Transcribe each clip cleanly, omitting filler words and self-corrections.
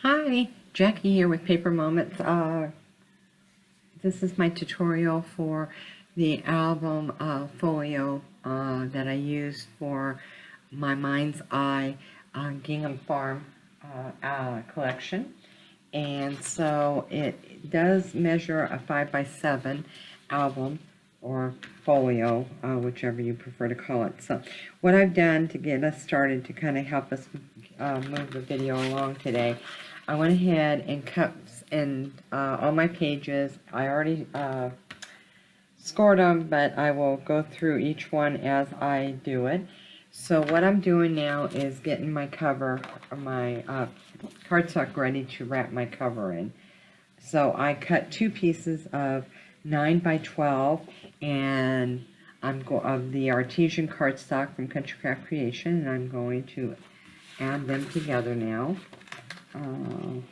Hi, Jackie here with Paper Moments. This is my tutorial for the album folio that I used for my Mind's Eye Gingham Farm collection. And so it does measure a 5x7 album or folio, whichever you prefer to call it. So what I've done to get us started to kind of help us move the video along today, I went ahead and cut in all my pages. I already scored them, but I will go through each one as I do it. So what I'm doing now is getting my cover, my cardstock ready to wrap my cover in. So I cut two pieces of 9x12 and of the artesian cardstock from Country Craft Creation, and I'm going to add them together now. I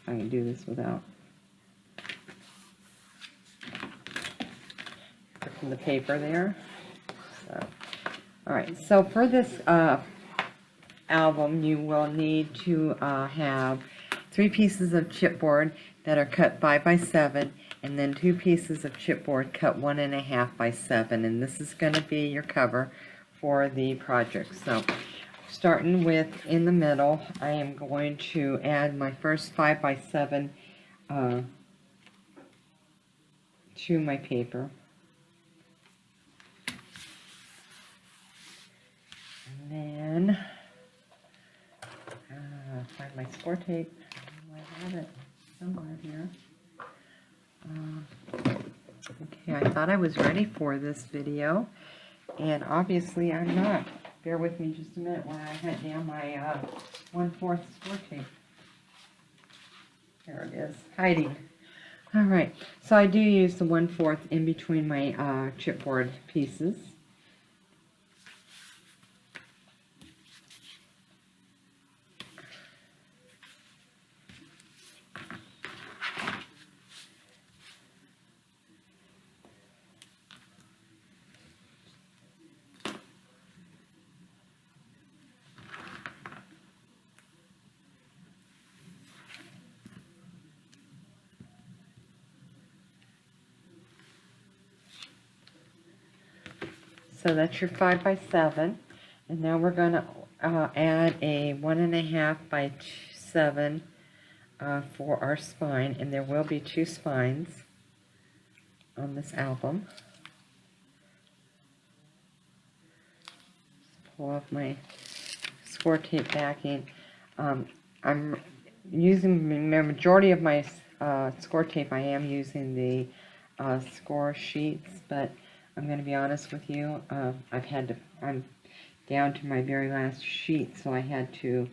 can do this without ripping the paper there. So, all right, so for this album, you will need to have 3 pieces of chipboard that are cut 5x7, and then 2 pieces of chipboard cut 1.5x7, and this is going to be your cover for the project. So starting with in the middle, I am going to add my first 5x7 to my paper. And then find my score tape. I have it somewhere here. Okay, I thought I was ready for this video, and obviously I'm not. Bear with me just a minute while I hunt down my 1/4 score tape. There it is, hiding. All right, so I do use the 1/4 in between my chipboard pieces. So that's your 5x7, and now we're going to add a 1.5x7 for our spine, and there will be 2 spines on this album. Just pull off my score tape backing. I'm using the majority of my score tape. I am using the score sheets, but I'm going to be honest with you, I'm down to my very last sheet, so I had to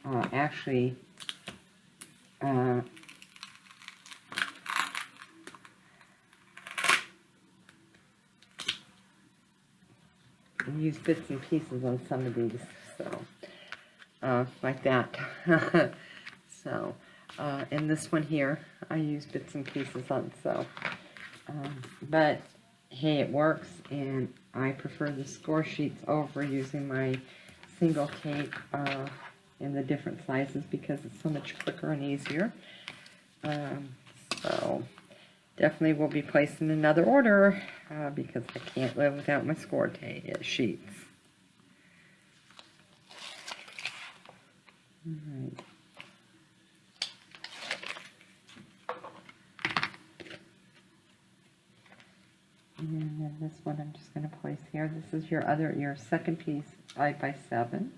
actually use bits and pieces on some of these, so like that. So in this one here, I use bits and pieces on, so but hey, it works, and I prefer the score sheets over using my single tape in the different sizes because it's so much quicker and easier. So definitely will be placed in another order because I can't live without my score tape sheets. All right. And then this one I'm just going to place here. This is your second piece, 5x7.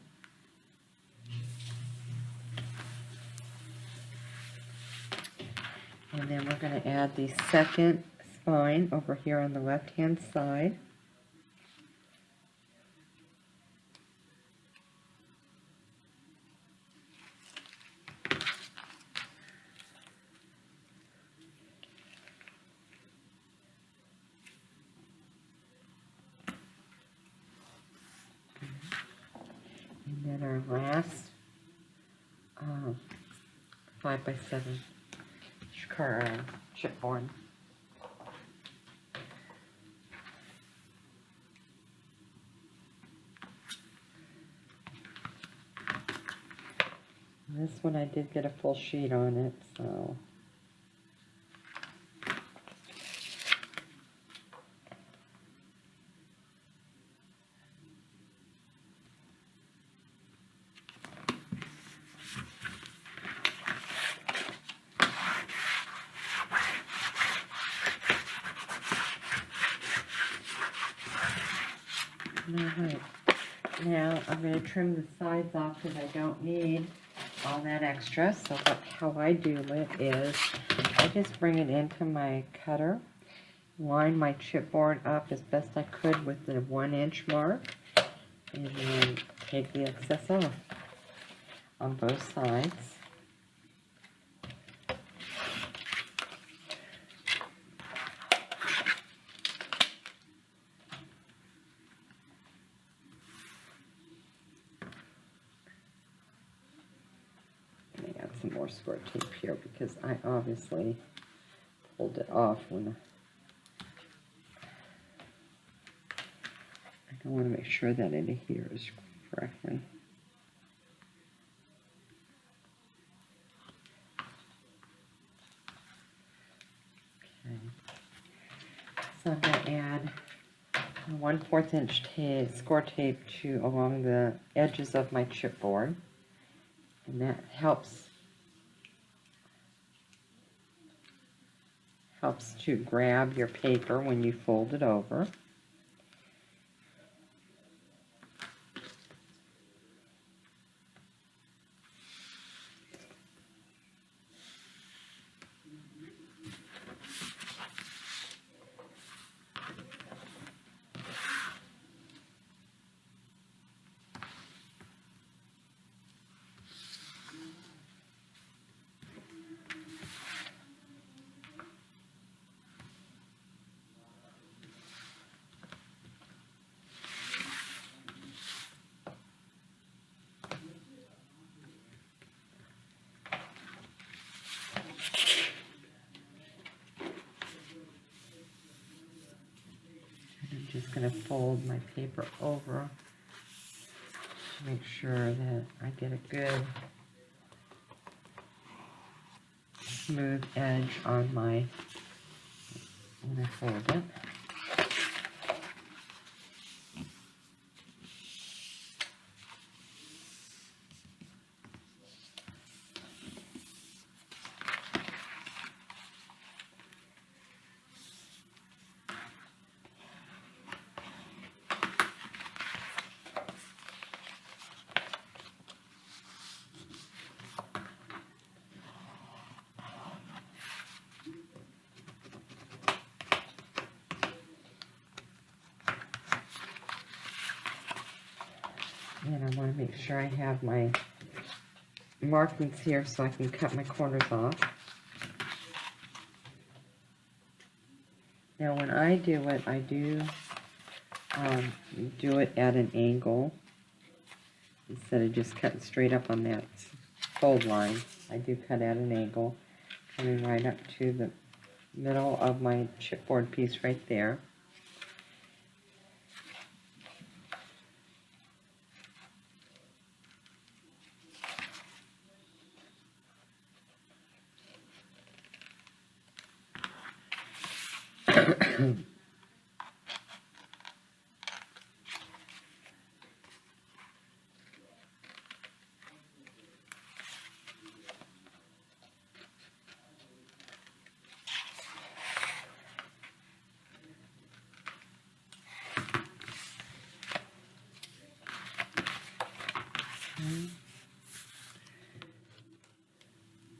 And then we're going to add the second spine over here on the left-hand side. And then our last 5x7 chipboard. This one I did get a full sheet on it, so. Alright, now I'm going to trim the sides off because I don't need all that extra. So how I do it is I just bring it into my cutter, line my chipboard up as best I could with the 1-inch mark, and then take the excess off on both sides. Some more square tape here because I obviously pulled it off when I want to make sure that it adheres correctly. Okay, so I'm going to add 1/4 inch score tape to along the edges of my chipboard, and that helps to grab your paper when you fold it over. Just going to fold my paper over to make sure that I get a good smooth edge on my, when I fold it. And I want to make sure I have my markings here so I can cut my corners off. Now when I do it, I do it at an angle instead of just cutting straight up on that fold line. I do cut at an angle, coming right up to the middle of my chipboard piece right there.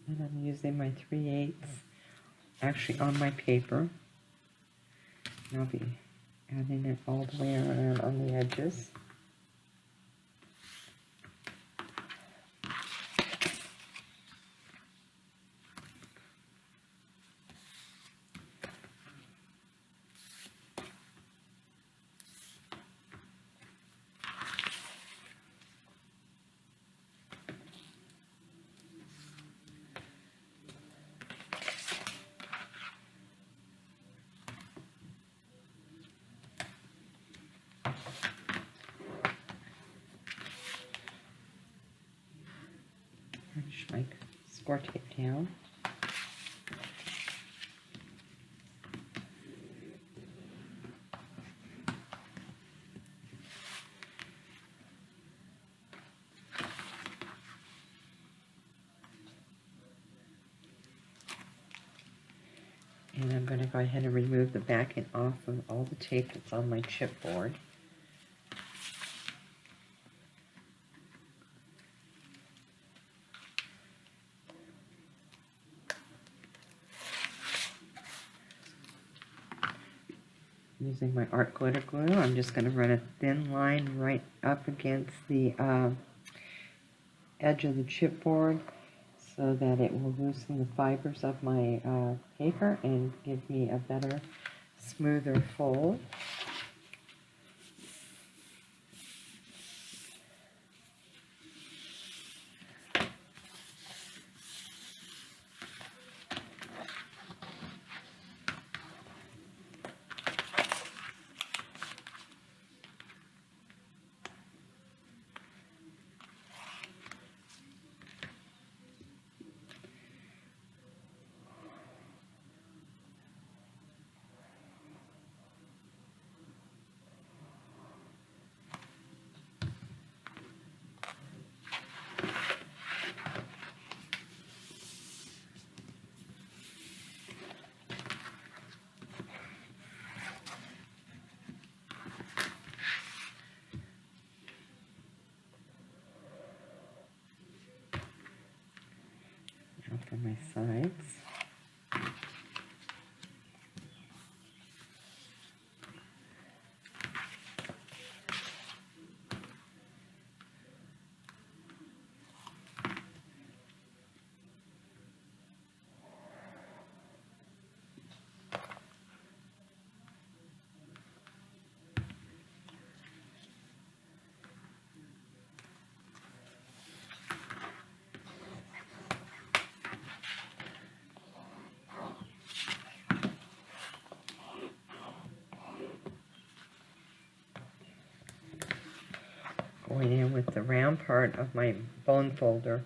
And I'm using my 3/8 actually on my paper. And I'll be adding it all the way around on the edges. my score tape down. And I'm going to go ahead and remove the backing off of all the tape that's on my chipboard. Using my art glitter glue, I'm just going to run a thin line right up against the edge of the chipboard so that it will loosen the fibers of my paper and give me a better, smoother fold. Now for my sides. Going in with the round part of my bone folder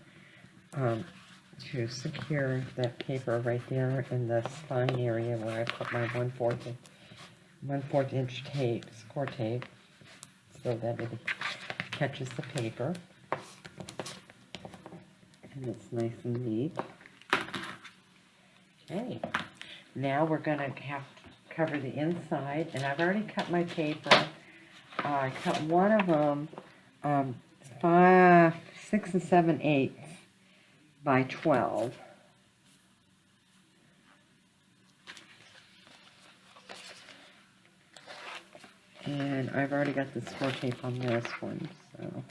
to secure that paper right there in the spine area where I put my 1/4 inch tape, score tape, so that it catches the paper and it's nice and neat. Okay, now we're going to have to cover the inside, and I've already cut my paper. I cut one of them 6 7/8 by 12. And I've already got the score tape on this one, so.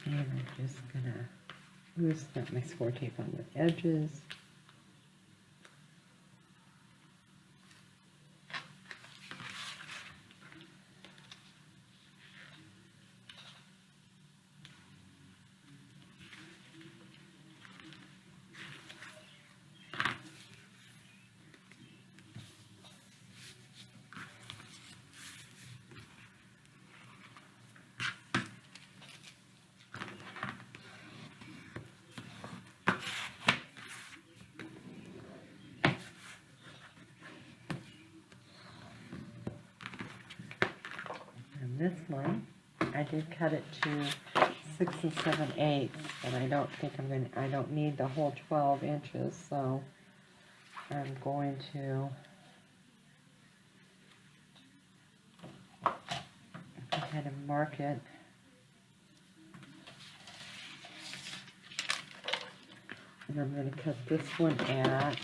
And I'm just gonna loosen up my score tape on the edges. This one, I did cut it to 6 7/8, but I don't need the whole 12 inches, so I'm going to go ahead and mark it. And I'm going to cut this one at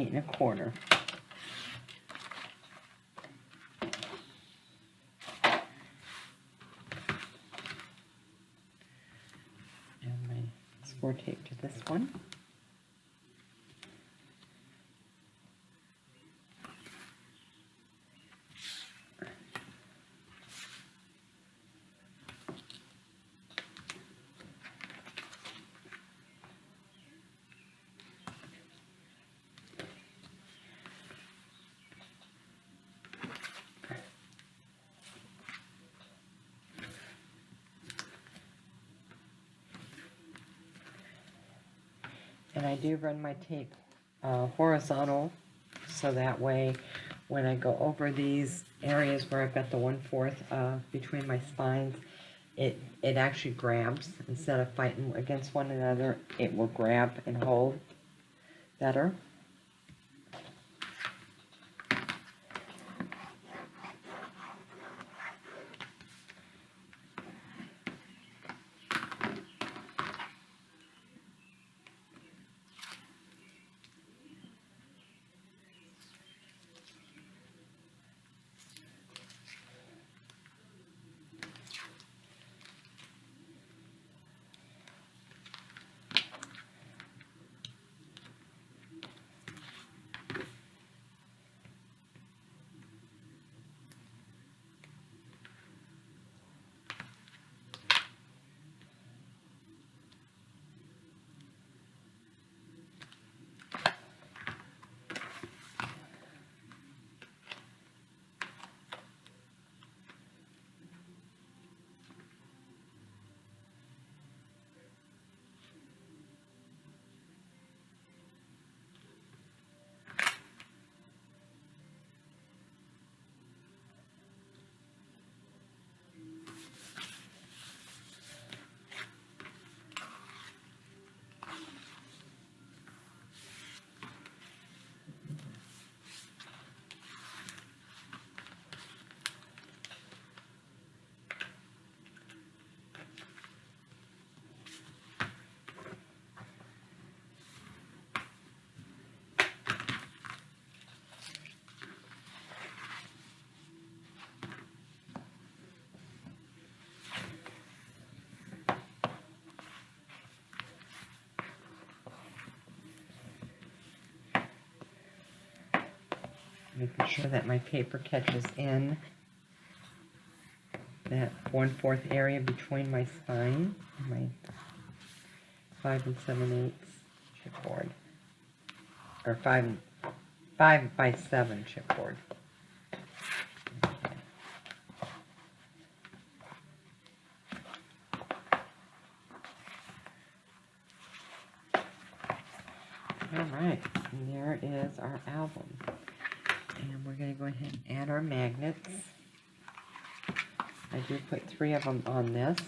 8 1/4. And my score tape to this one. And I do run my tape horizontal, so that way when I go over these areas where I've got the 1/4 between my spines, it actually grabs. Instead of fighting against one another, it will grab and hold better. Making sure that my paper catches in that 1/4 area between my spine and my 5 7/8 chipboard, or 5 by 7 chipboard. Okay. All right, and there is our album. And we're going to go ahead and add our magnets. I do put 3 of them on this.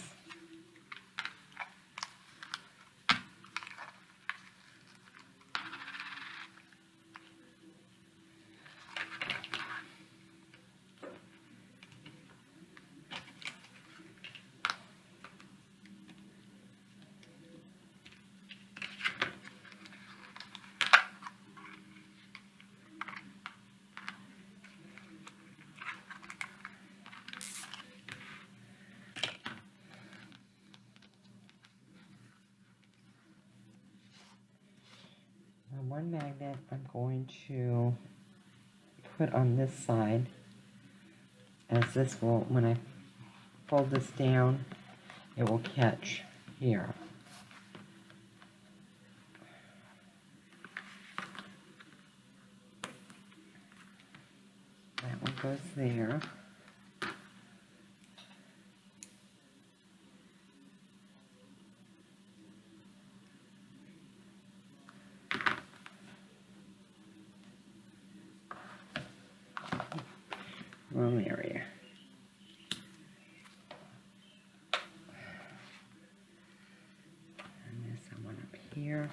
One magnet I'm going to put on this side, as this will, when I fold this down, it will catch here. That one goes there. Wrong area. And there's someone up here.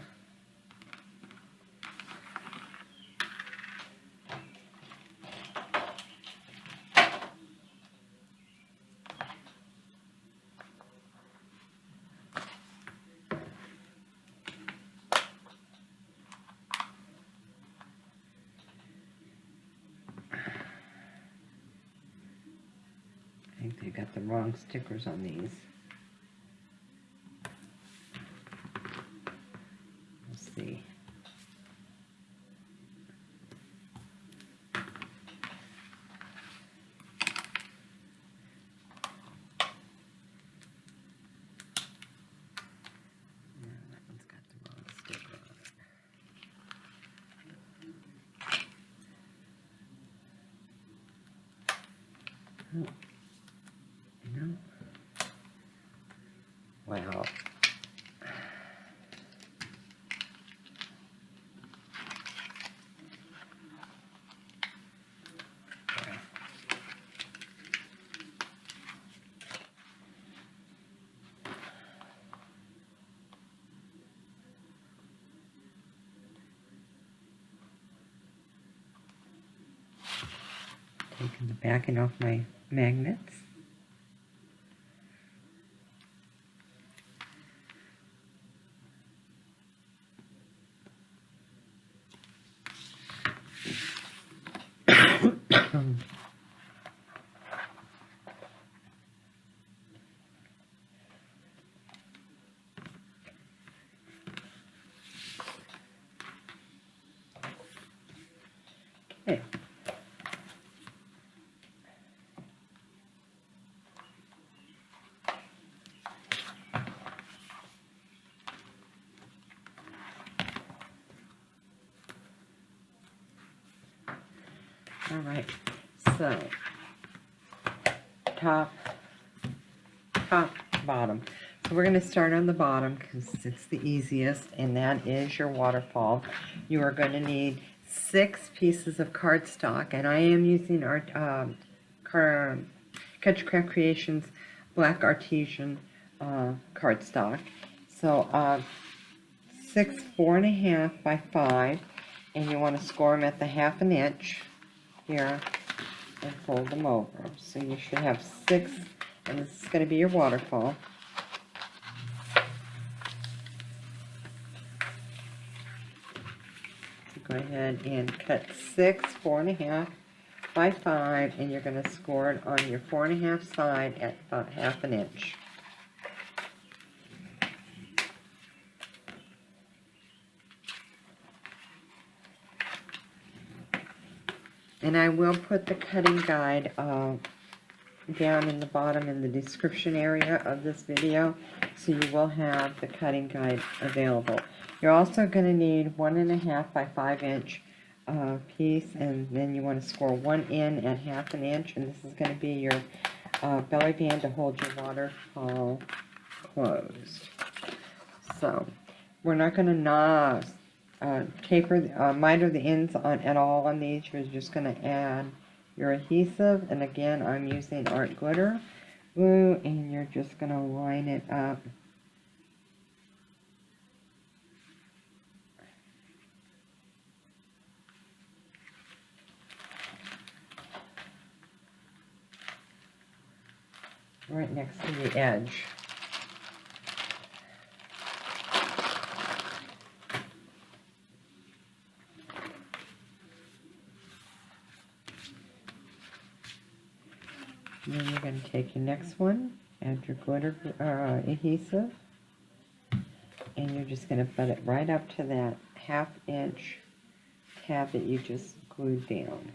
think they got the wrong stickers on these. Let's see. No. Wow. Taking the backing off my magnets. Okay. All right, so top, bottom. So we're going to start on the bottom because it's the easiest, and that is your waterfall. You are going to need 6 pieces of cardstock, and I am using our Catchcraft Creations Black Artesian cardstock. So 6 4.5 by 5, and you want to score them at the 1/2 inch here and fold them over. So you should have 6, and this is going to be your waterfall. So go ahead and cut 6 4.5 by 5, and you're going to score it on your 4.5 side at about 1/2 inch. And I will put the cutting guide down in the bottom in the description area of this video, so you will have the cutting guide available. You're also going to need 1.5 by 5 inch piece, and then you want to score 1 in at 1/2 inch, and this is going to be your belly band to hold your waterfall closed. So we're not going to miter the ends at all on these. You're just going to add your adhesive, and again I'm using art glitter glue, and you're just going to line it up right next to the edge. And then you're going to take your next one, add your glitter adhesive, and you're just going to butt it right up to that 1/2 inch tab that you just glued down.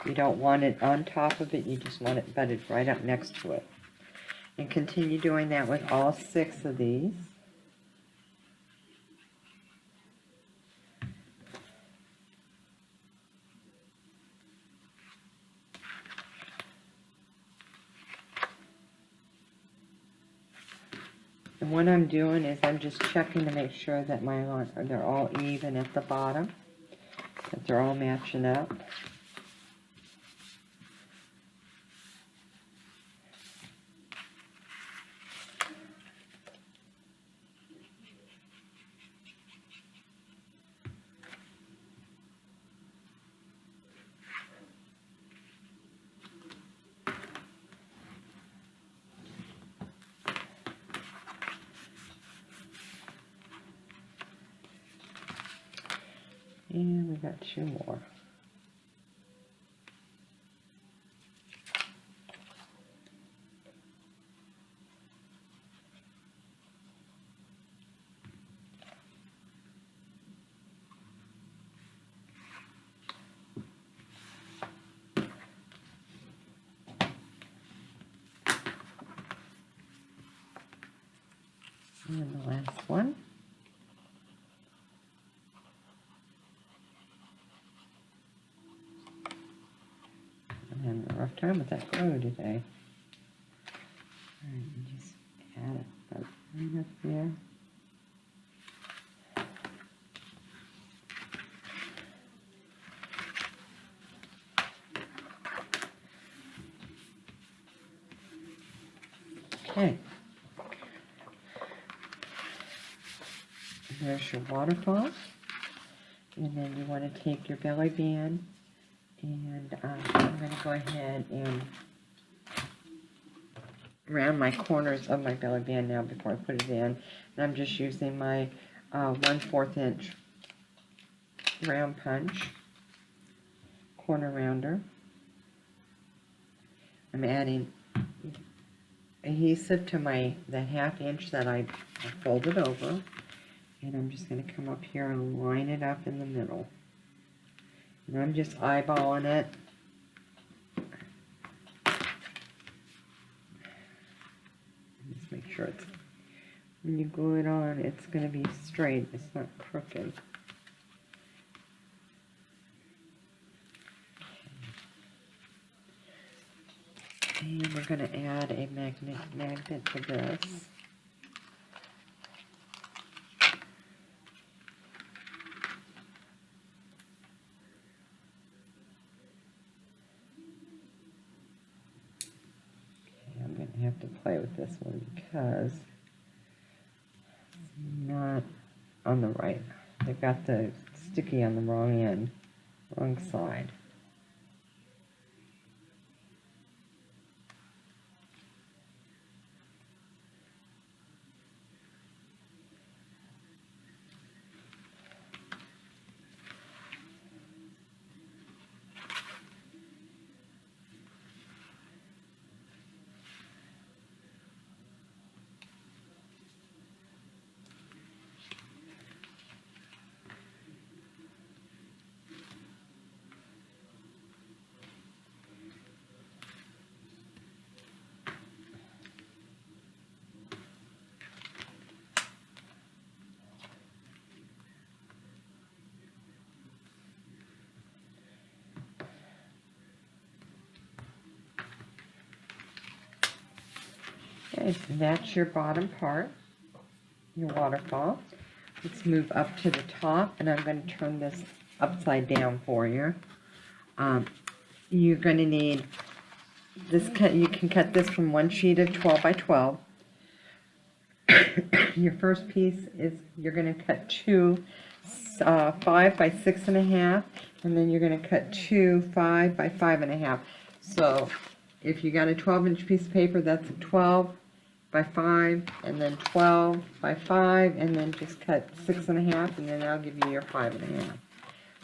You don't want it on top of it, you just want it butted right up next to it. And continue doing that with all 6 of these. And what I'm doing is I'm just checking to make sure that they're all even at the bottom, that they're all matching up. And we got 2 more. And the last one. I'm having a rough time with that glue today. Alright, and just add it about right up there. Okay. There's your waterfall. And then you want to take your belly band, and I'm going to go ahead and round my corners of my belly band now before I put it in. And I'm just using my 1/4 inch round punch, corner rounder. I'm adding adhesive to the 1/2 inch that I folded over. And I'm just going to come up here and line it up in the middle. And I'm just eyeballing it. Just make sure it's, when you glue it on, it's going to be straight. It's not crooked. And we're going to add a magnet to this. Have to play with this one because it's not on the right. They've got the sticky on the wrong end, wrong side. Okay, so that's your bottom part, your waterfall. Let's move up to the top, and I'm going to turn this upside down for you. You're going to need this. You can cut this from one sheet of 12 by 12. Your first piece is you're going to cut 2 5 by 6.5, and then you're going to cut 2 5 by 5.5. So if you got a 12-inch piece of paper, that's a 12 by 5, and then 12 by 5, and then just cut 6.5, and then I'll give you your 5.5.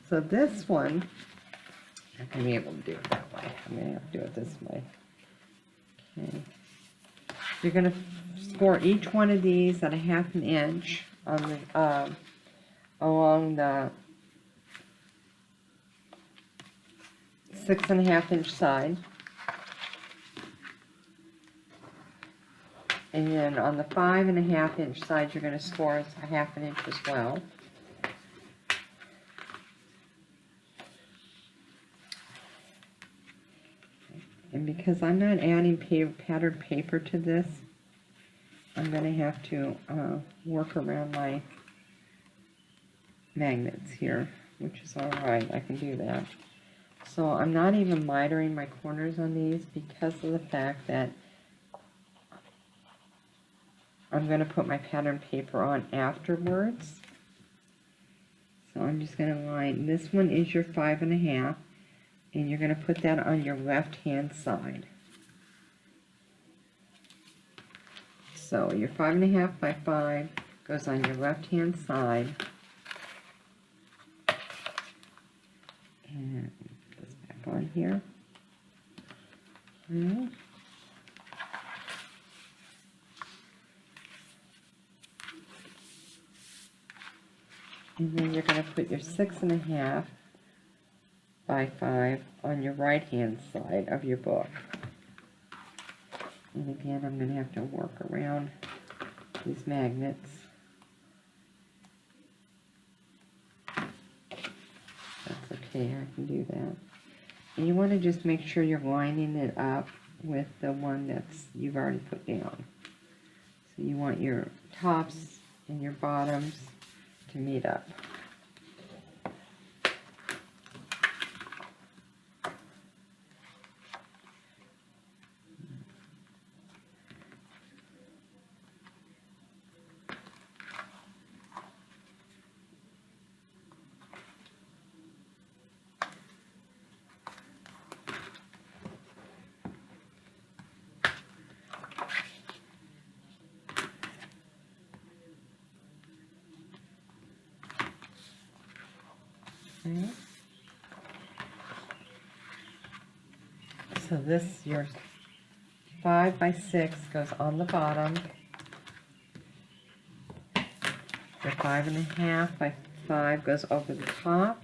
So this one, I'm not going to be able to do it that way. I'm going to have to do it this way. Okay. You're going to score each one of these at a 1/2 inch on the along the 6.5 inch side. And then on the 5.5 inch side, you're going to score a 1/2 inch as well. And because I'm not adding patterned paper to this, I'm going to have to work around my magnets here, which is alright, I can do that. So I'm not even mitering my corners on these because of the fact that I'm going to put my pattern paper on afterwards. So I'm just going to line, this one is your 5.5, and you're going to put that on your left hand side. So your 5.5 by 5 goes on your left hand side. here. Okay. And then you're going to put your 6.5 by 5 on your right hand side of your book. And again, I'm going to have to work around these magnets. That's okay, I can do that. And you want to just make sure you're lining it up with the one that's you've already put down. So you want your tops and your bottoms to meet up. Okay. So this, your 5 by 6 goes on the bottom. Your 5.5 by 5 goes over the top.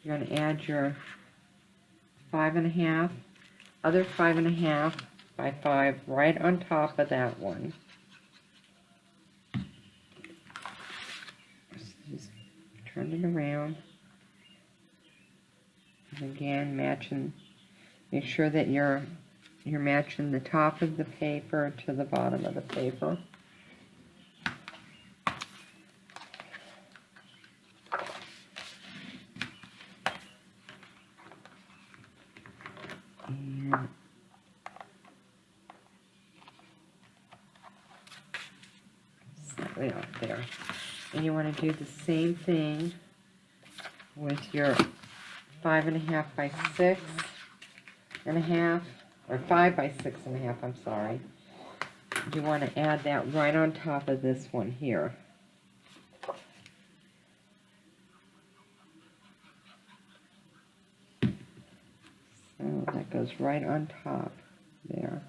You're going to add your 5.5, other 5.5 by 5 right on top of that one. Just turn it around. And again, matching, make sure that you're matching the top of the paper to the bottom of the paper. And slightly off there. And you want to do the same thing with your 5.5 by 6.5, or 5 by 6.5, I'm sorry. You want to add that right on top of this one here. So that goes right on top there.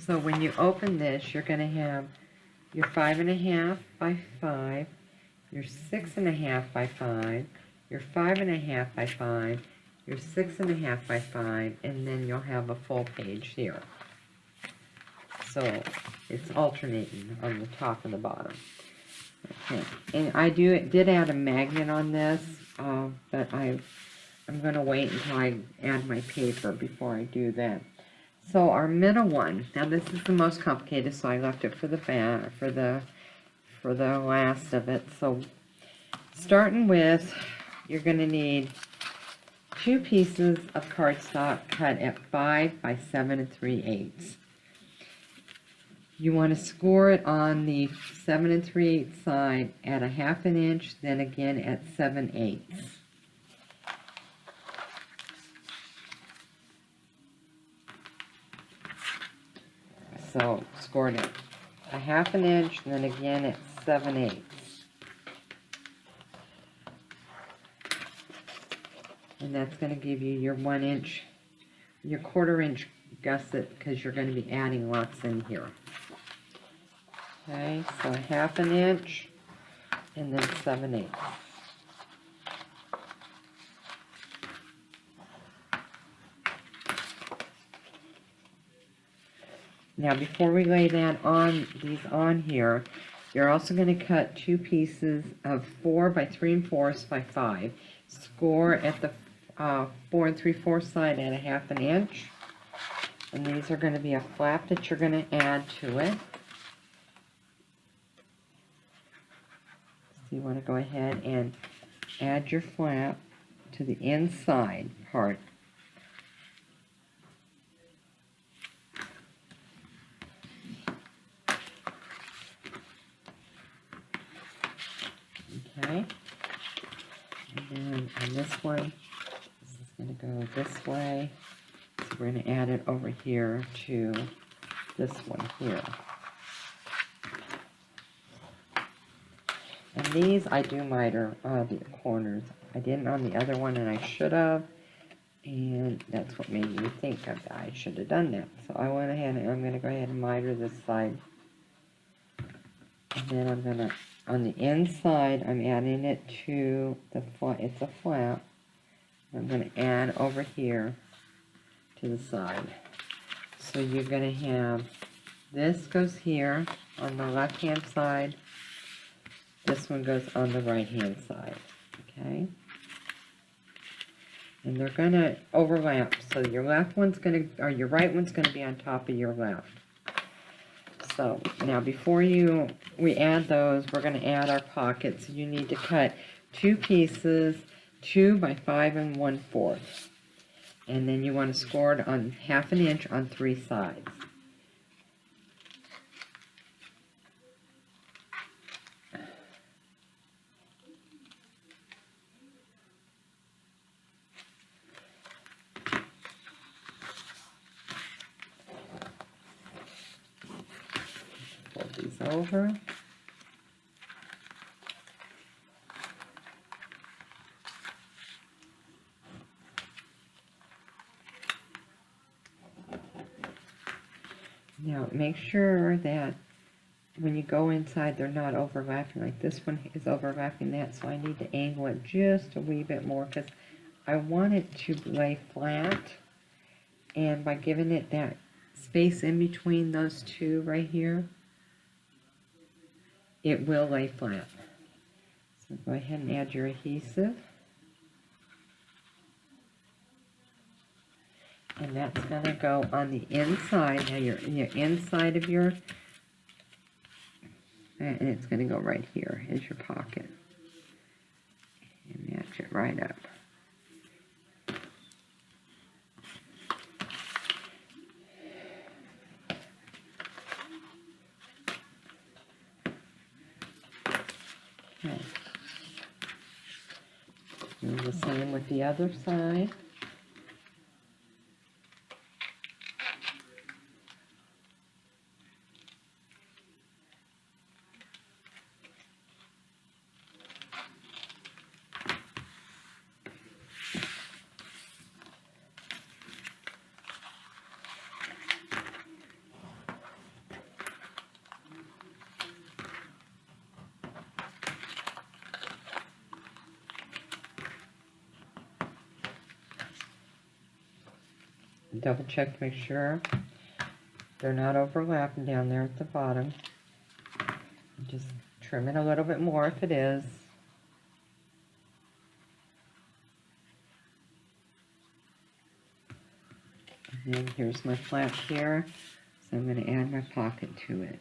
So when you open this, you're going to have your 5.5 by 5, your 6.5 by 5, your 5.5 by 5, your 6.5 by 5, and then you'll have a full page here. So it's alternating on the top and the bottom. Okay, and I did add a magnet on this, but I'm going to wait until I add my paper before I do that. So our middle one, now this is the most complicated, so I left it for the back, for the last of it. So starting with, you're going to need 2 pieces of cardstock cut at 5 by 7 3/8. You want to score it on the 7 3/8 side at a 1/2 inch, then again at 7/8. So scored it a 1/2 inch, and then again at 7/8. And that's going to give you your 1 inch, your 1/4 inch gusset, because you're going to be adding lots in here. Okay, so a 1/2 inch, and then 7/8. Now, before we lay that on, these on here, you're also going to cut 2 pieces of 4 by 3 4/4 by 5. Score at the 4 3/4 side at a 1/2 inch. And these are going to be a flap that you're going to add to it. So you want to go ahead and add your flap to the inside part. Okay. And then on this one, this is going to go this way. So we're going to add it over here to this one here. And these I do miter the corners. I didn't on the other one, and I should have. And that's what made me think I should have done that. So I went ahead and I'm going to go ahead and miter this side. And then I'm going to, on the inside, I'm adding it to the flat. It's a flat. I'm going to add over here to the side. So you're going to have, this goes here on the left hand side. This one goes on the right hand side. Okay? And they're going to overlap. So your left one's going to, or your right one's going to be on top of your left. So now before we add those, we're going to add our pockets. You need to cut 2 pieces, 2 by 5 1/4. And then you want to score it on 1/2 inch on 3 sides. Fold these over. Now make sure that when you go inside they're not overlapping. Like this one is overlapping that, so I need to angle it just a wee bit more because I want it to lay flat. And by giving it that space in between those two right here, it will lay flat. So go ahead and add your adhesive. And that's going to go on the inside. Now your inside of your, and it's going to go right here is your pocket. And match it right up. Okay. Do the same with the other side. Double check to make sure they're not overlapping down there at the bottom. Just trim it a little bit more if it is. And then here's my flap here, so I'm going to add my pocket to it.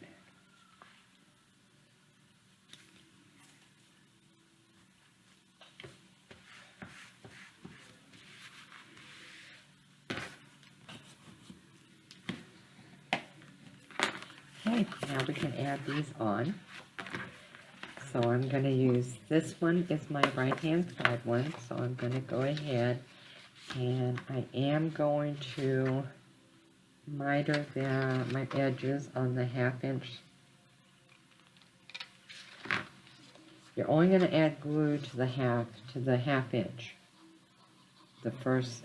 Okay, now we can add these on. So I'm going to use, this one is my right hand side one, so I'm going to go ahead and I am going to miter my edges on the 1/2 inch. You're only going to add glue to the 1/2 inch, the first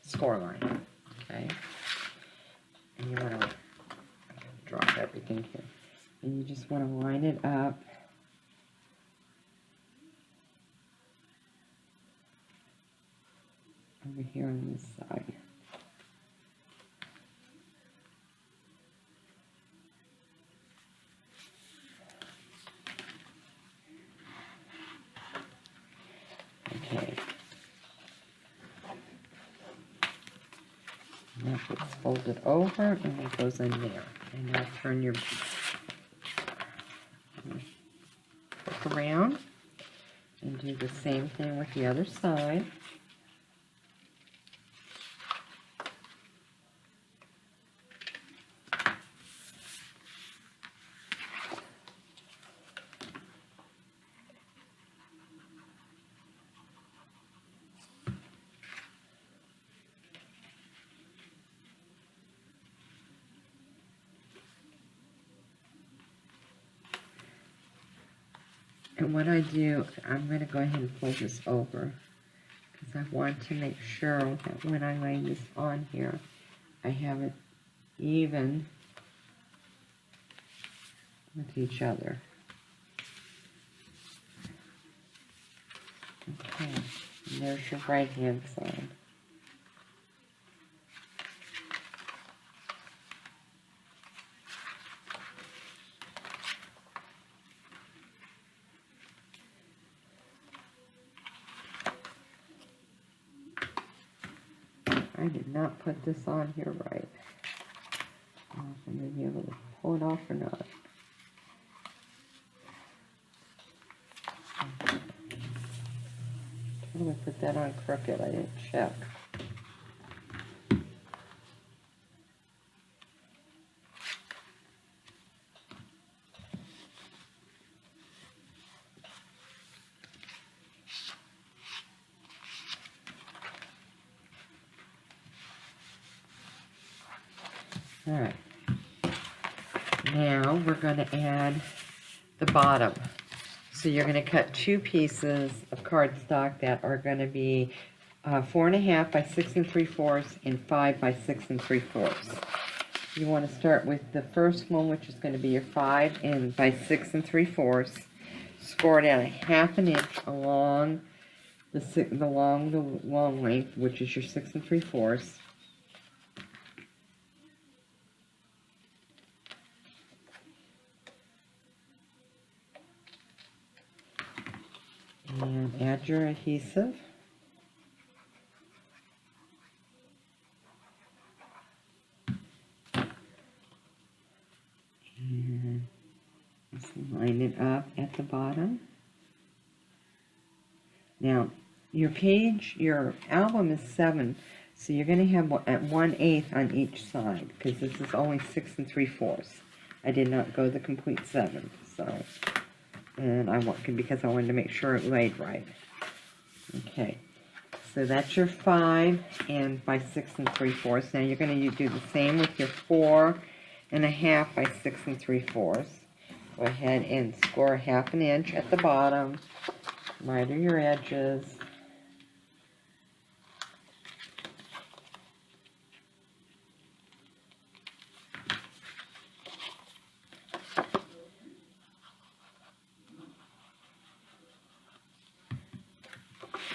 score line, okay? And you want to drop everything here. And you just want to line it up. Over here on this side. Okay. And that gets folded over and it goes in there. And now turn your book around and do the same thing with the other side. And what I do, I'm going to go ahead and fold this over because I want to make sure that when I lay this on here, I have it even with each other. Okay, and there's your right hand side. I did not put this on here right. I don't know if I'm going to be able to pull it off or not. I'm going to put that on crooked. I didn't check. Alright, now we're going to add the bottom. So you're going to cut 2 pieces of cardstock that are going to be 4.5 by 6 3/4 and 5 by 6 3/4. You want to start with the first one, which is going to be your 5 and by 6 3/4. Score it at 1/2 inch along the long length, which is your 6 3/4. And add your adhesive. And just line it up at the bottom. Now, your album is 7, so you're going to have at 1/8 on each side, because this is only 6 3/4. I did not go the complete 7, so, and because I wanted to make sure it laid right. Okay, so that's your 5 and by 6 3/4. Now you're going to do the same with your 4.5 by 6 3/4. Go ahead and score 1/2 inch at the bottom. Miter your edges.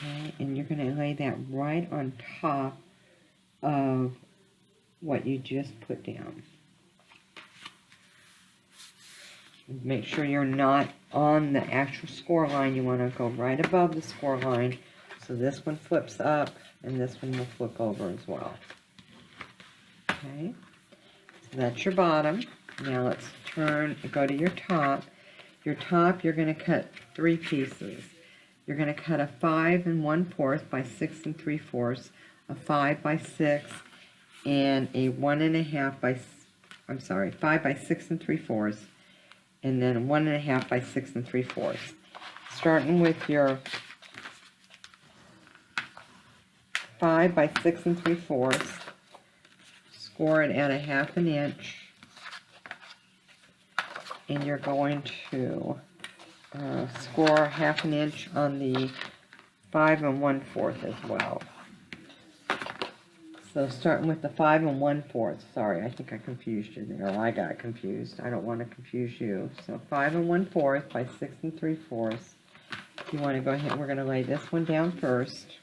Okay, and you're going to lay that right on top of what you just put down. Make sure you're not on the actual score line. You want to go right above the score line. So this one flips up and this one will flip over as well. Okay, so that's your bottom. Now let's go to your top. Your top, you're going to cut 3 pieces. You're going to cut a 5 1/4 by 6 3/4, a 5 by 6, and a 1.5 by, 5 by 6 3/4, and then 1.5 by 6 3/4. Starting with your 5 by 6 3/4, score it at 1/2 inch, and you're going to score 1/2 inch on the 5 1/4 as well. So starting with the 5 1/4, sorry, I think I confused you there. I got confused. I don't want to confuse you. So 5 1/4 by 6 3/4. You want to go ahead, we're going to lay this one down first.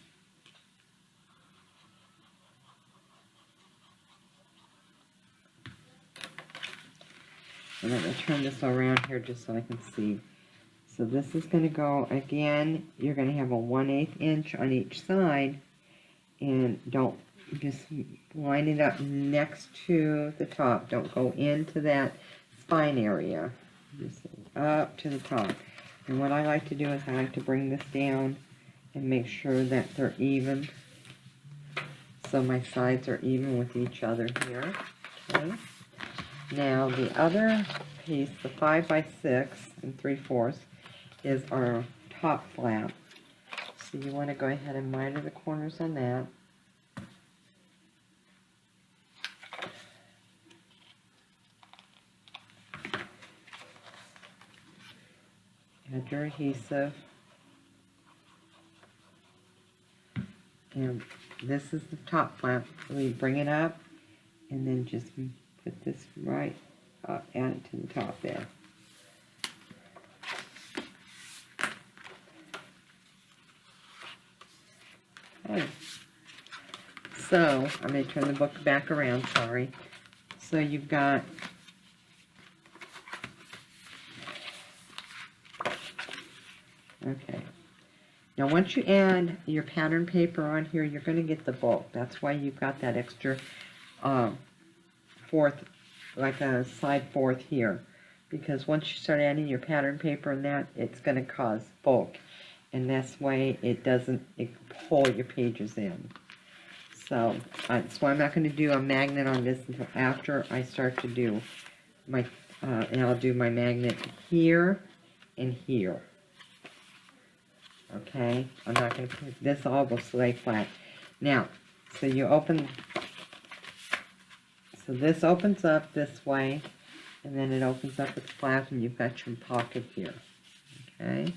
And I'm going to turn this around here just so I can see. So this is going to go, again, you're going to have a 1/8 inch on each side, and don't just line it up next to the top. Don't go into that spine area. Just up to the top. And what I like to do is I like to bring this down and make sure that they're even. So my sides are even with each other here. Okay. Now the other piece, the 5 by 6 3/4, is our top flap. So you want to go ahead and miter the corners on that. Add your adhesive. And this is the top flap. We bring it up and then just put this right up, add it to the top there. Okay. So, I'm going to turn the book back around, sorry. So you've got okay. Now once you add your pattern paper on here, you're going to get the bulk. That's why you've got that extra fourth, like a side fourth here. Because once you start adding your pattern paper and that, it's going to cause bulk. And that's why it doesn't pull your pages in. So that's why I'm not going to do a magnet on this until after I start to do my, and I'll do my magnet here and here. Okay, I'm not going to put this all will lay flat. Now, so you open, so this opens up this way, and then it opens up with flap, and you've got your pocket here. Okay,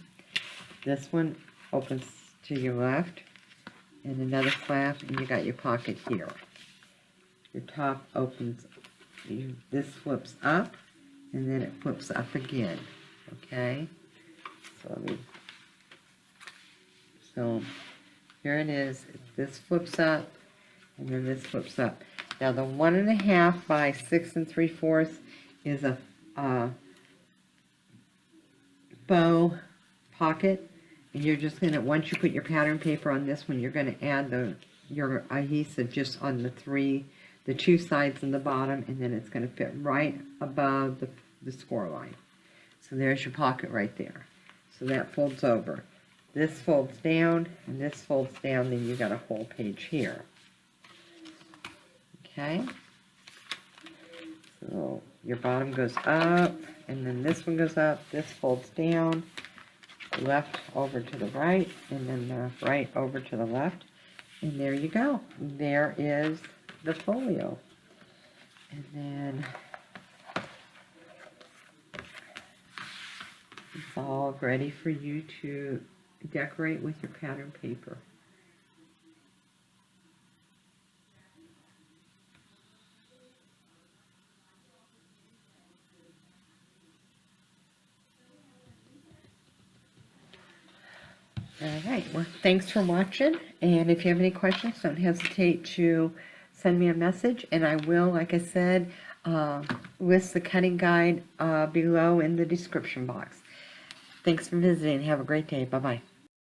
this one opens to your left, and another flap, and you got your pocket here. Your top opens, this flips up, and then it flips up again. Okay, so here it is. This flips up, and then this flips up. Now the 1.5 by 6 3/4 is a bow pocket, and you're just gonna, once you put your pattern paper on this one, you're gonna add your adhesive just on the two sides and the bottom, and then it's gonna fit right above the score line. So there's your pocket right there. So that folds over. This folds down, and this folds down, then you got a whole page here. Okay? So your bottom goes up, and then this one goes up, this folds down, left over to the right, and then the right over to the left, and there you go. There is the folio. And then it's all ready for you to decorate with your pattern paper. Alright, well, thanks for watching, and if you have any questions, don't hesitate to send me a message, and I will, like I said, list the cutting guide below in the description box. Thanks for visiting. Have a great day. Bye-bye.